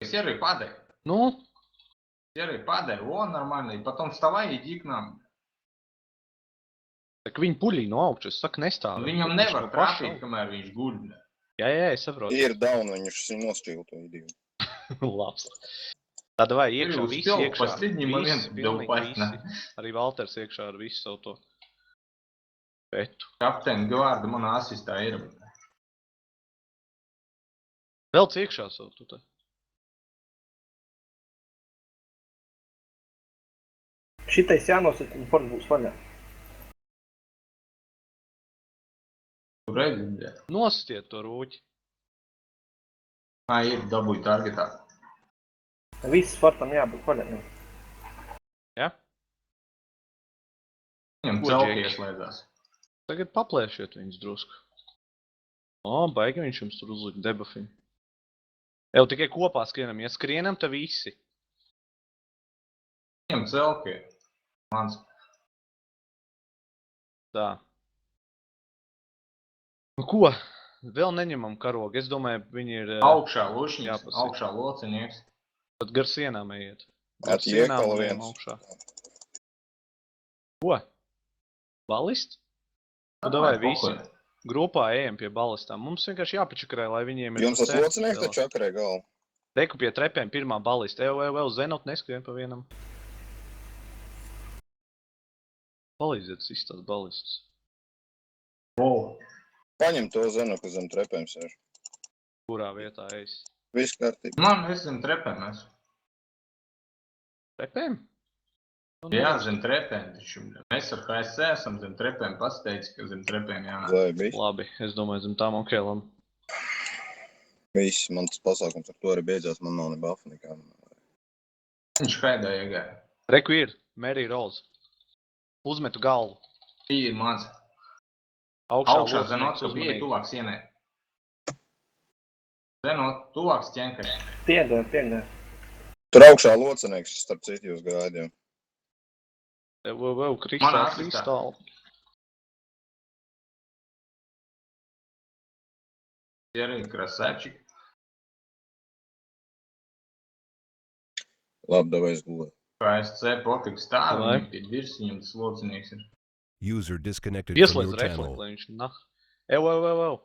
Серый, падай. Ну, Серый, падай. О, нормально. И потом вставай, иди к нам. tak viņi puļī no augšas, es saku, nestāv. Viņam nevar trāpīt, kamēr viņš guļ. Jā, es saprotu. Ir down, viņš nosčīl to idiju. Labs. Tā davai Ты iekšā, visi успел в iekšā. последний момент Visi, pilnīgi упасть visi. на... Arī Valters iekšā ar visu savu to petu. Kapteini Gvārda manā asistā ir. Velc iekšā savu tu te. Šitais jānosaka, un forts būs vaļā. Tu redzi, bļa. Nositiet to rūķi. Ir dabūj targetā. Viss fortam jābūt vaļā. Ja? Viņam Ko, celki Džeki? ieslēdzās. Tagad paplēšiet viņus drusku. O, baigi viņš jums tur uzlika debufiņu. Jau tikai kopā skrienam. Ja skrienam, tad visi. Viņam celki. Mans. Tā. Nu ko? Vēl neņemam karogu. Es domāju, viņi ir... Augšā lušņas, jāpasīt. augšā locinieks. Pat gar sienām ejiet. Gar Atjēkala sienām un ejam viens. augšā. Ko? Balist? Nu, davai visi grupā ejam pie balistām. Mums vienkārši jāpačakarē, lai viņiem ir... Jums tas locinieks taču čakarē galvu. Reku pie trepēm pirmā balista. Zenot neskrien pa vienam. Palīdziet sist tās balistas. Paņem to zenu, kas zem trepēm sēž. Kurā vietā esi? Viss kārtībā. Man, es zem trepēm esmu. Trepēm? Jā, zem trepēm. Taču mēs ar HSC esam zem trepēm. Pats teica, ka zem trepēm jānāk. Lai bija. Labi, es domāju, zem tām okelam. Viss, man tas pasākums ar to arī beidzās. Man nav ne buffa nekā. Viņš haidā iegāja. Reku ir. Mary Rose. Uzmetu galvu. Ir mans. Augšā Augšā locinieks zenot, ka bija uzmanīgi. tuvāk sienai. Zenot, tuvāks ķenkai. Piegāja. Tur augšā locinieks, starp citu jūs gaidījām. Manā asistā. Kristāli. Серый, красавчик. Labi, davai es gulēju. KSC pofik stāv, Vai. viņam pie virs, viņam tas locinieks ir. User disconnected from Ieslēdz your reflektu, channel. lai viņš nah. Ew.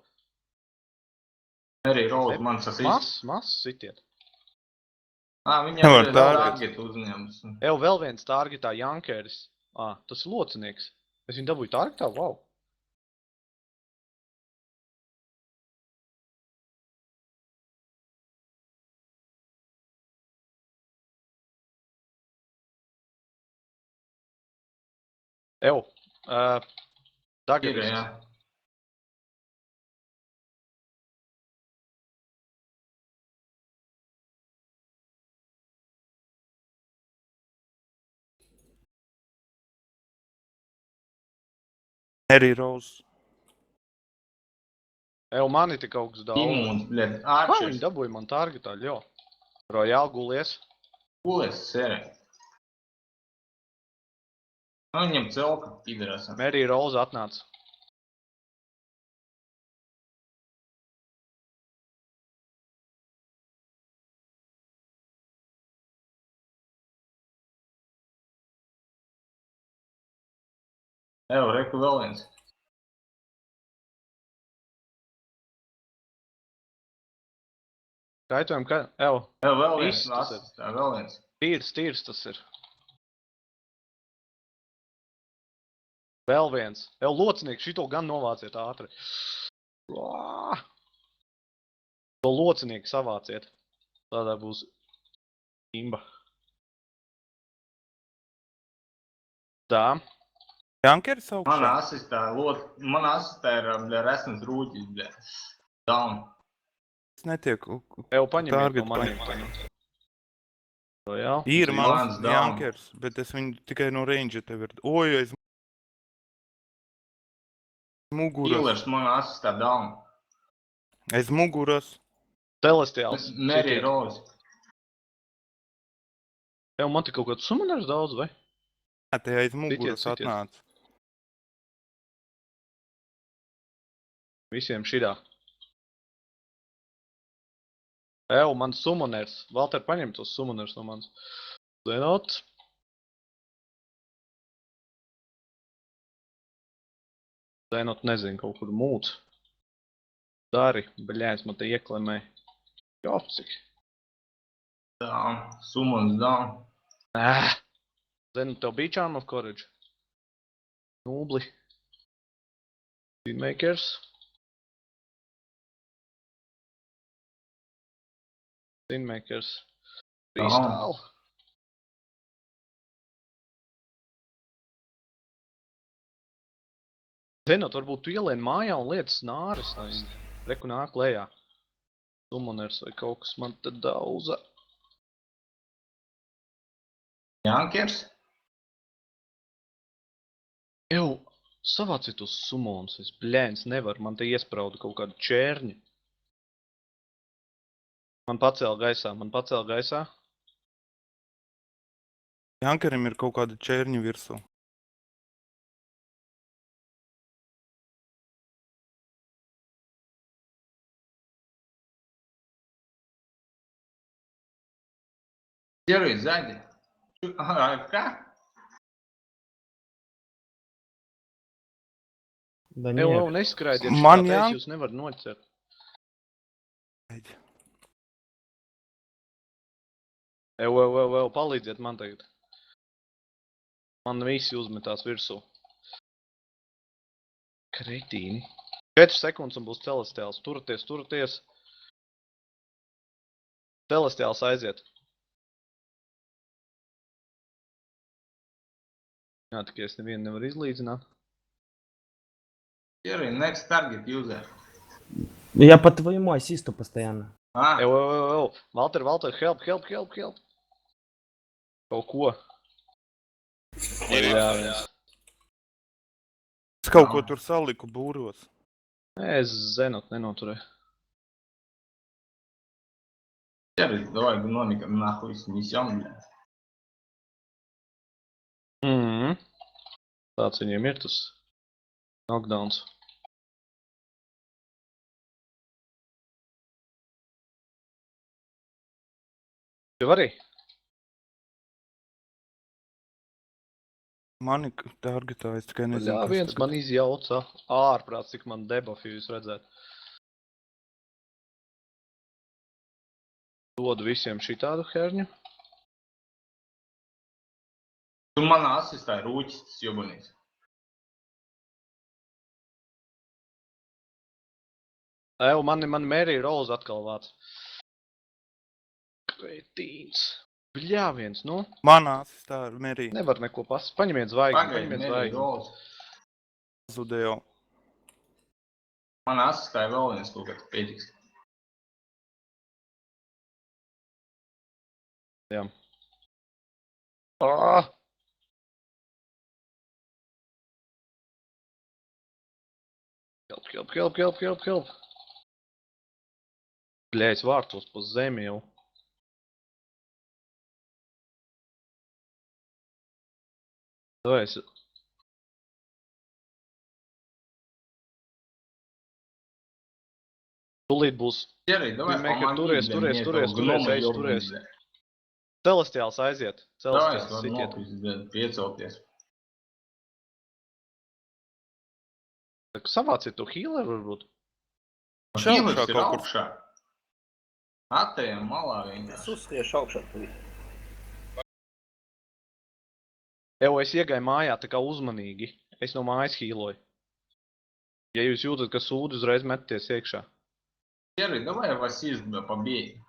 Arī Rose mans asist. Mas, sitiet. Viņam Var ir target. target uzņēmums. Vēl viens targetā Jankeris. Tas ir locinieks. Es viņu dabūju targetā, wow. Tagad Ir, jā. Mary Rose. Mani tik augsts daudz. Imūns, bļed, Kā viņi Archers. dabūja man targetā, ļo? Royal gulies. Gules, Serē. Viņam celka, piderasam. Mary Rose atnāca. Reku vēl viens. Kaitojam, ka... Vēl viens, Viss tas ir. asistā, vēl viens. Tīrs tas ir. Vēl viens. Locinieks, šito gan novāciet ātri. To locinieki savāciet. Tādā būs imba. Tā. Jankers Manā augšā. asistā ir resnes rūķis, bļed. Down. Es netieku. Paņemiet Target no maniem. Jā. Ir Mans mans down. Jankers, bet es viņu tikai no range tev ir. Oj, aiz muguras. Killers manā asistā down. Aiz muguras. Celestiāls. Mary Rose. Man te kaut kāds sumoners daudz, vai? Jā, te aiz muguras Sitiet. atnāca. Visiem šidā. Mans summoners. Valter, paņem tos summoners no manis. Zenot. Zenot nezinu, kaut kur mūt. Dari, bļēs, man te ieklemē. Jopcik. Down. Summons down. Zenot, tev bija Charm of Courage? Nūbli. Speedmakers. Speedmakers. Freestyle. Zenot, varbūt tu ielien mājā un lietas nāris, lai reku nāk lejā. Summoners vai kaut kas man te daudza. Jankers. Savāciet tos summons, es bļēns nevaru, man te iesprauda kaut kādu čērņu. Man pacēla gaisā. Jankerim ir kaut kāda čērņa virsū. Ķeruj zaļi. Kā? Да нет. Neskraidiet, Man šitā jā- jūs nevar nocert. Palīdziet man tagad. Man visi uzmetās virsū. Kretīni. 4 sekundes un būs Celestiāls. Turaties. Celestiāls aiziet. Jā, tikai es nevienu nevaru izlīdzināt. Ķeruj, next target user. Я по твоему ассисту постоянно. Valter, help. Kaut ko. Jā. Es kaut ko tur saliku būros. Es Zenot nenoturēju. Ķeruj, давай гномиком нахуй снесем, блядь. Tāds viņiem ir tas knockdowns. Tev arī? Mani targetā, es tikai nezinu, Jā, viens man izjauca ārprāt, cik man debuffi jūs redzēt. Dodu visiem šitādu herņu. Tur manā asistā ir rūķis, tas jobunīgs. Mani Mary Rose atkal vāc. Kretīns. Bļāviens, nu? Manā asistā ir Merī. Nevar neko paņemiet zvaigni, Zudējo. Manā asistā ir vēl viens kaut kāds pēdīgs. Jā. Help. Bļēs vārtos pa zemi jau. Davai, Tūlīt būs. Ķeruj, davai Speedmaker, turies. Celestiāls aiziet. Davai, Celestiāls es varu sitiet. nopizd, piecelties. Savāciet to healeru varbūt. Healers Augšā ir kaut kur. augšā. Atejam malā Es vienkārši. uzskriešu augšā tur. Es iegāju mājā tā kā uzmanīgi. Es no mājas healoju. Ja jūs jūtat, ka sūdi uzreiz meties iekšā. Ķeruj, давай в ассист побей.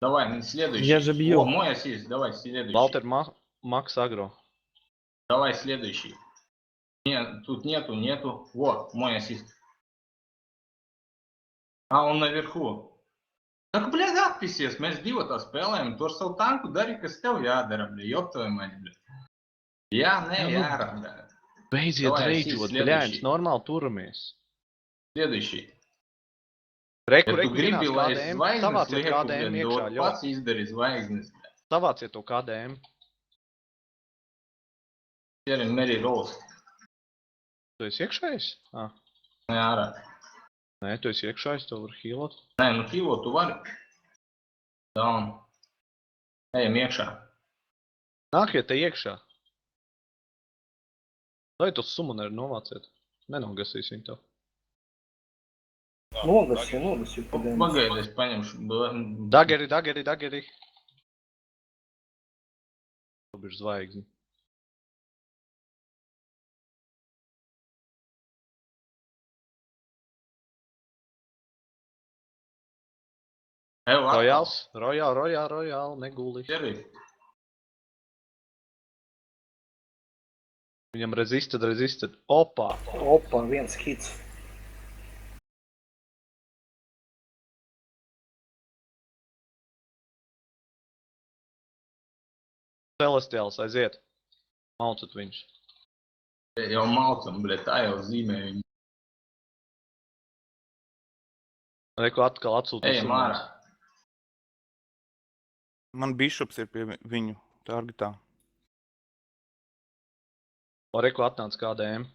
Давай, следующий. Я же бью. О, мой ассист, давай следующий. Valter, Max agro. Давай следующий. Нет, тут нету. Вот, мой ассист. А, он наверху. Так, блядь, atpisies, mēs divi tā spēlējam, to ar savu tanku dari, kas tev jādara, blядь, jop tev mani, blядь. Jā, nē, jārā, blядь. Beidziet Davai, reidžot, sleduši. bļēns, normāli turamies. Следующий. Reku, Ja tu gribi, zinās, lai es KDM, zvaigznes savāciet lieku, KDM blядь, iekšā, dod, ļo. pats izdari zvaigznes. Savāciet to KDM. Ķerim, Mary Rose. Tu esi iekšējis? Nē, ārā. Nē, tu esi iekšējis, tev var healot. Nē, nu healot tu vari. Down. Ejam iekšā. Nākiet te iekšā. Vai tos summoneri novāciet? Nenogasīs viņu tev. Nogasīju. Pagaidi, es paņemšu. Dageri. Robi ir zvaigzni. Ev, atkal. Rojāl, neguli. Ķerī. Viņam resisted. Opa! Opa, viens hits. Celestiāls, aiziet. Maucat viņš. Jau maucam, bļet, tā jau zīmē viņu. Reku atkal atsūtīs. Ejam ārā. Man bišops ir pie viņu targetā. Reku atnāc KDM.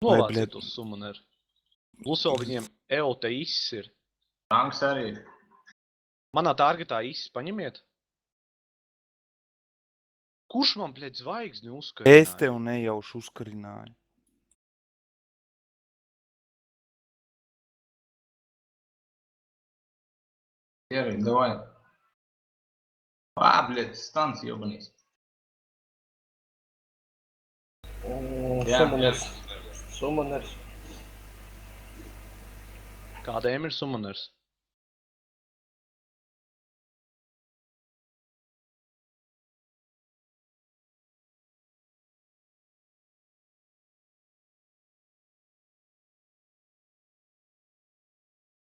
Vai, Novāciet bļet. uz summoneri. Plus vēl viņiem EOT ISS ir. Tanks arī. Manā targetā ISS paņemiet. Kurš man, bļet, zvaigzni uzkarināja? Es tev nejauši uzkarināju. Ķerī, davai. Bļet, stans jobanīs. Jā, Summoners. KDM ir summoners.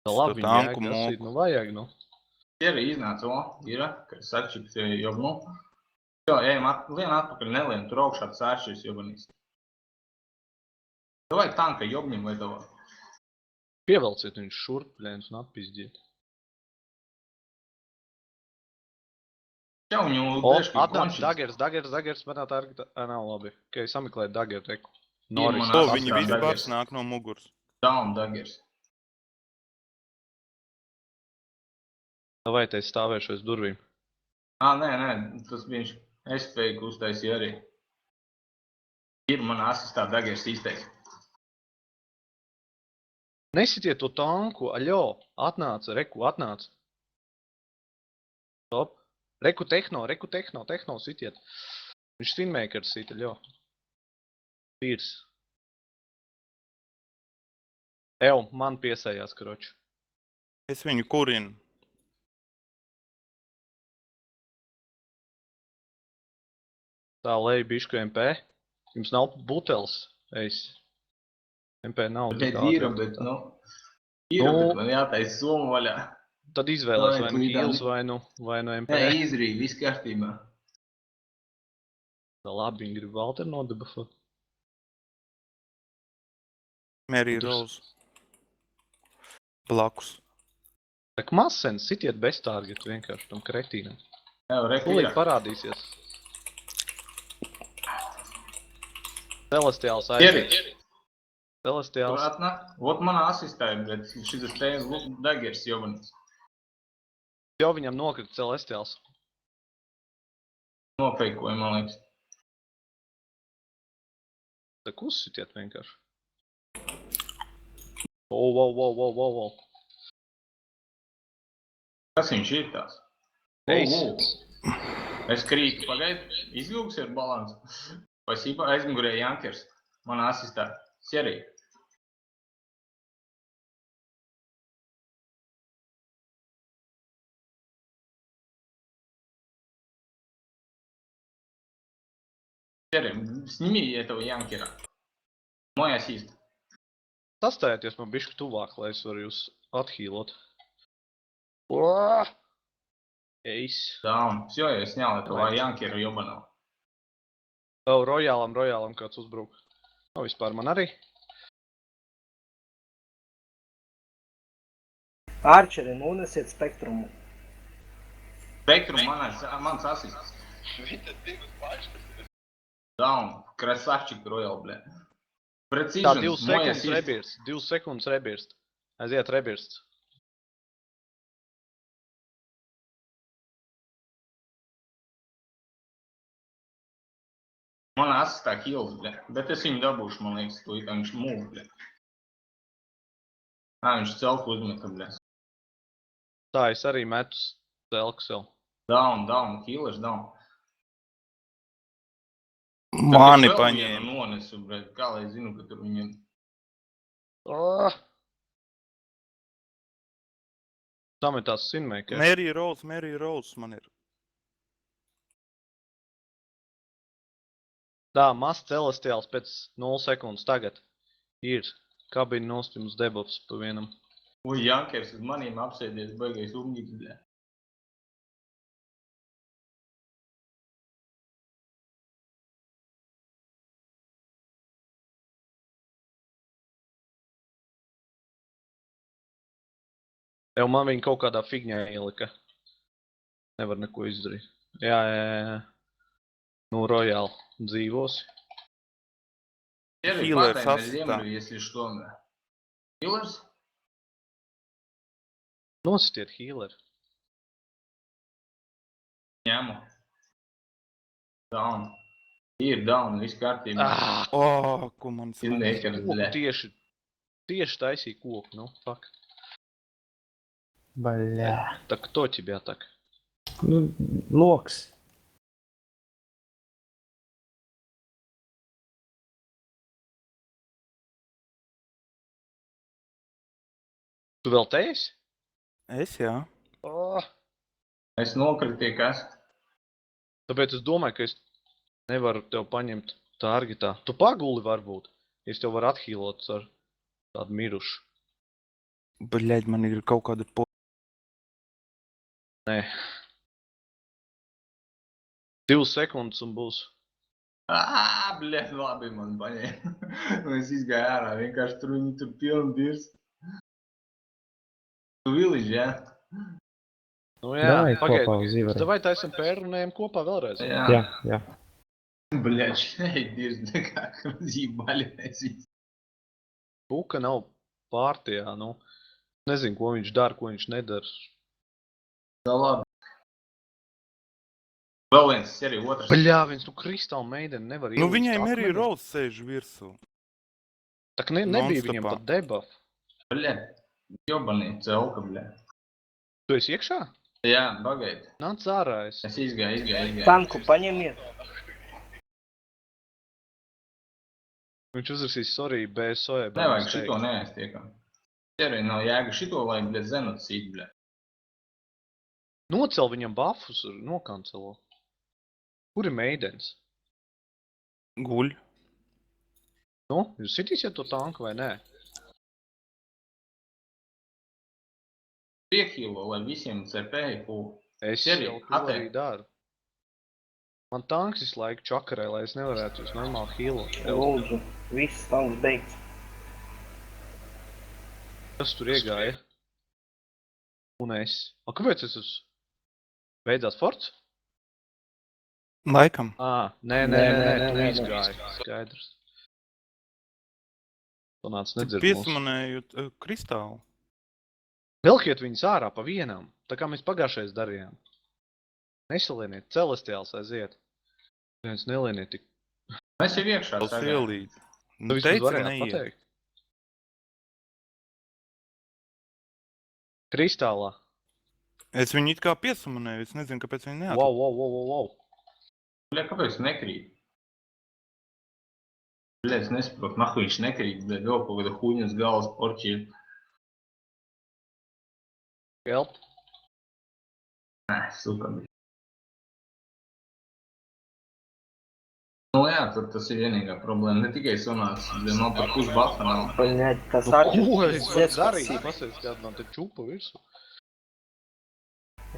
Labi, To tanku viņi jāgasīt, moku. nu vajag, nu. Ķerī iznāca, ir, ka sačips jobnu. Jo, ejam, lien atpakaļ, nelien, tur augšā sēršīs jobanīs. Davai tanka jobņim vai davai. Pievelciet viņš šurp, bļēns, un atpizdiet. Čau, viņu O, deški atnāc konšīs. Dagers manā targetā. Nav labi. Ok, sameklēt Dageru, reku. Norris. Norris. To Nāc, viņi atstāt visi Daggers. bats nāk no muguras. Down, Daggers. Vai te stāvēšu aiz durvīm? Nē, tas viņš S-fake uztaisīja arī. Ir man asistā Daggers izteiks. Nesitiet to tanku, aļo, atnāca, reku, atnāca. Stop. Reku tehno, sitiet. Viņš Swinmakers sit, aļo. Pīrs. Ew, man piesējās, kroči. Es viņu kurinu. Tā lej bišku MP. Jums nav buteles, eis. MP nav. Bet tik ātri. ir, bet, bet man jātais somu vaļā. Tad izvēlēs Vai vai nu tu Heals idani? vai nu MP. Nē, izrī, viss kārtībā. Tā labi, viņi grib Valteru nodebafot. Mary Tur- Rose. Blakus. Tak Masens, sitiet bez target vienkārši tam kretīnam. Jā, reku Tūlīt ir. parādīsies. Celestiāls Ķerī. aiziet. Tur Celestiāls. atnāk. Vot manā asistā ir, bet šitas te Daggers jobanīs. Jau viņam nokrita Celestiāls. Nofeikoja, man liekas. Tak uzsitiet vienkārši. Wow. Kas viņš ir tās? Eis. Es krītu, pagaidu. Izlūks ir balans. Pasība aizmugurēja Jankers. Manā asistā. Ķerī. Сними этого Янкера. Мой ассист. Sastājieties man bišķi tuvāk, lai es varu jūs athīlot. Eis. Down. Всё, я снял этого Янкера ёбаного. Tev rojālam kāds uzbruk. No, vispār man arī. Arčeri, nu nesiet spektrumu. Spektrum mans assists. Down. Красавчик Royal, бля. Tā, Precision. 2 sekundes rebirst. 2 sekundes rebirst. Aiziet rebirst. Man asistā kills, bļa. Bet es viņu dabūšu, man liekas, to kā viņš mūv, bļa. Viņš celku uzmeta, bļa. Tā, es arī metu celku sev. Down, killers down. Mani Tad es vēl paņēma. vienu nonesu, bļa. Kā lai zinu, ka tur viņiem... Sametās Sinmaker. Mary Rose man ir. Tā, Mast Celestials pēc 0 sekundes tagad ir kabina nostimums debuffs pa vienam. Uj, Jankers uz manīm apsēdies, baigais umģīts, bļa. Jau man viņa kaut kādā figņā ielika. Nevar neko izdarīt. Jā. Ну, Royal dzīvosi. Healers Patai, asistā. Землю, если что, бļa. Killers? Nositiet healer. Ņemu. Down. Ir down, viss kārtībā. O, ko man Ir smags. nekad, Koku bļa. tieši taisīja koku, nu, fuck. Бля. Так кто тебя так? Ну, Локс. Tu vēl te esi? Es, jā. Es nokritīju, kas? Tāpēc es domāju, ka es nevaru tev paņemt targetā. Tu paguli varbūt. Es tev varu athīlot ar tādu mirušu. Bļaļ, man ir kaut kāda Nē. 2 sekundes un būs. Bļa, labi man paņēma. Un es izgāju ārā, vienkārši tur viņi tur pilni dirs. Tu village, jā? Nu jā, Давай pagaid. kopā uz Ivaru. Davai taisam pērunējam kopā vēlreiz. Jā. Bļa, šeit dirs, nekā zībaļi mēs visi. Buka nav pārtījā, nu. Nezinu, ko viņš dara, ko viņš nedara. Tā labi. Vēl viens, tas arī otrs. Bļā, viens nu Crystal Maiden nevar Nu, ielīst viņai Mary akmenī. Rose sēž virsū. Tak nebija Non-stopā. viņam pat debuff. Bļa, jobanī, celka, bļa. Tu esi iekšā? Jā, bagaid. Nāc ārā es. Es izgāju. Tanku paņemiet. Viņš uzrakstīs sorry, BSO. Nevajag šito neaiztiekam. Arī nav jēga šito, lai, bļa, zenocīt, bļa. Nocel viņam buffus un nokancelo. Kur ir Maidens? Guļ. Nu, jūs sitīsiet to tanku vai nē? Piehīlo, lai visiem CP ir full. Es Seri, jau to atteik. arī daru. Man tanks visu laiku čakarē, lai es nevarētu jūs normāli healot. Lūdzu, viss tanks beigts. Kas tur iegāja? Un es. A, kāpēc es uz... Beidzās forts? Laikam. Nē, tu nē. izgāji. Skaidrs. Tu nāc nedzird mūs. Piesmanēju kristālu. Velkiet viņus ārā pa vienam, tā kā mēs pagājušais darījām. Nesalieniet, Celestiāls aiziet. Viens nelieniet tik. Mēs jau iekšā Tas tagad. ielīt. Tu Nu, vismaz teici, varētu neiet. pateikt. Kristālā. Es viņu it kā piesamanēju, es nezinu, kāpēc viņi neatrada. Wow. Bļa, kāpēc nekrīt? Bļa, es nesaprotu, nahu viņš nekrīt, bļa, vēl kaut kāda huņas galvas porķīļa. Help. Suka, bļa. Nu jā, tur tas ir vienīgā problēma, ne tikai sonās, bļa, man par pus buffa nav. Paņēt, tas Ko arķeris. es varu darīt? Pasēdz, kāda man te čupa virsū.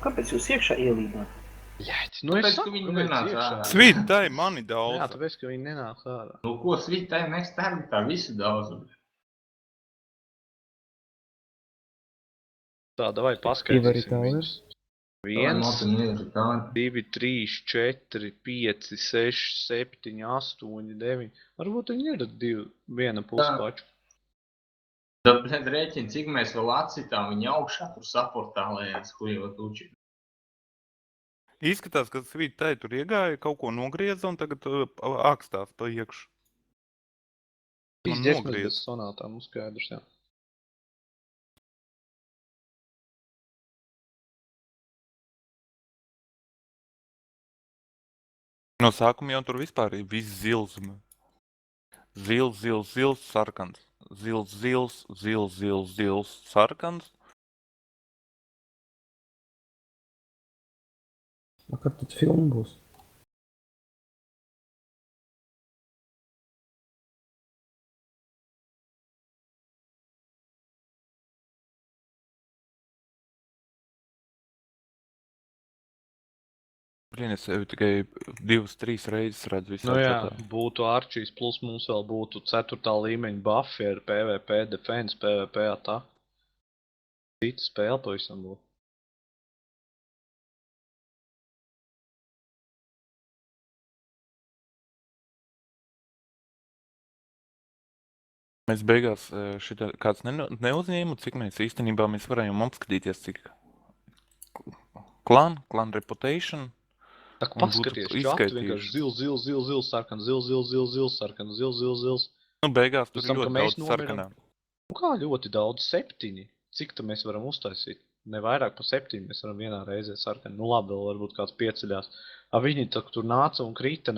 Kāpēc jūs iekšā ielīdāt? Jāķis, nu es Tāpēc, ka saku, viņi kāpēc nenāca iekšā. ārā. Svītai mani Jā, daudz. tāpēc, ka viņi nenāk ārā. Nu ko, svītai next targetā, visu daudz, bļa. Tā, davai Ivari paskaidrosim Tower. viņus. 1, Notin ir tā. 2, 3, 4, 5, 6, 7, 8, 9. Varbūt viņi ir viena puspaču. Tad, bļa, rēķini, cik mēs vēl atsitām viņa augšā, tur saportālējās, hujeva tuči. Izskatās, ka svīt tai tur iegāja, kaut ko nogrieza un tagad ākstās pa iekšu. Man Pizdies mēs nogriez. bez sonātām uzskaidrs, jā. No sākuma jau tur vispār ir viss zils. Zils, sarkans. Zils, sarkans. Kad tad filma būs? Blin, es sevi tikai 2-3 reizes redzu visā Nu jā, čatā. būtu Archijs, plus mums vēl būtu 4. līmeņa buffi ar PvP defense, PvP attack. Cita spēle pavisam būtu. Mēs beigās šitā kāds neuzņēma, cik mēs īstenībā mēs varējām apskatīties, cik klan reputation. Tak Un būtu paskaties, čatu izskaitījuši. vienkārši zils, sarkans, zils, sarkans, zils. Nu, beigās tur Pēc ir tam, ka ļoti mēs daudz nomiram. sarkanā. Nu kā ļoti daudz, 7. Cik tad mēs varam uztaisīt? Ne vairāk pa 7 mēs varam vienā reizē sarkani. Nu labi, vēl varbūt kāds pieceļās. Viņi tur nāca un krita.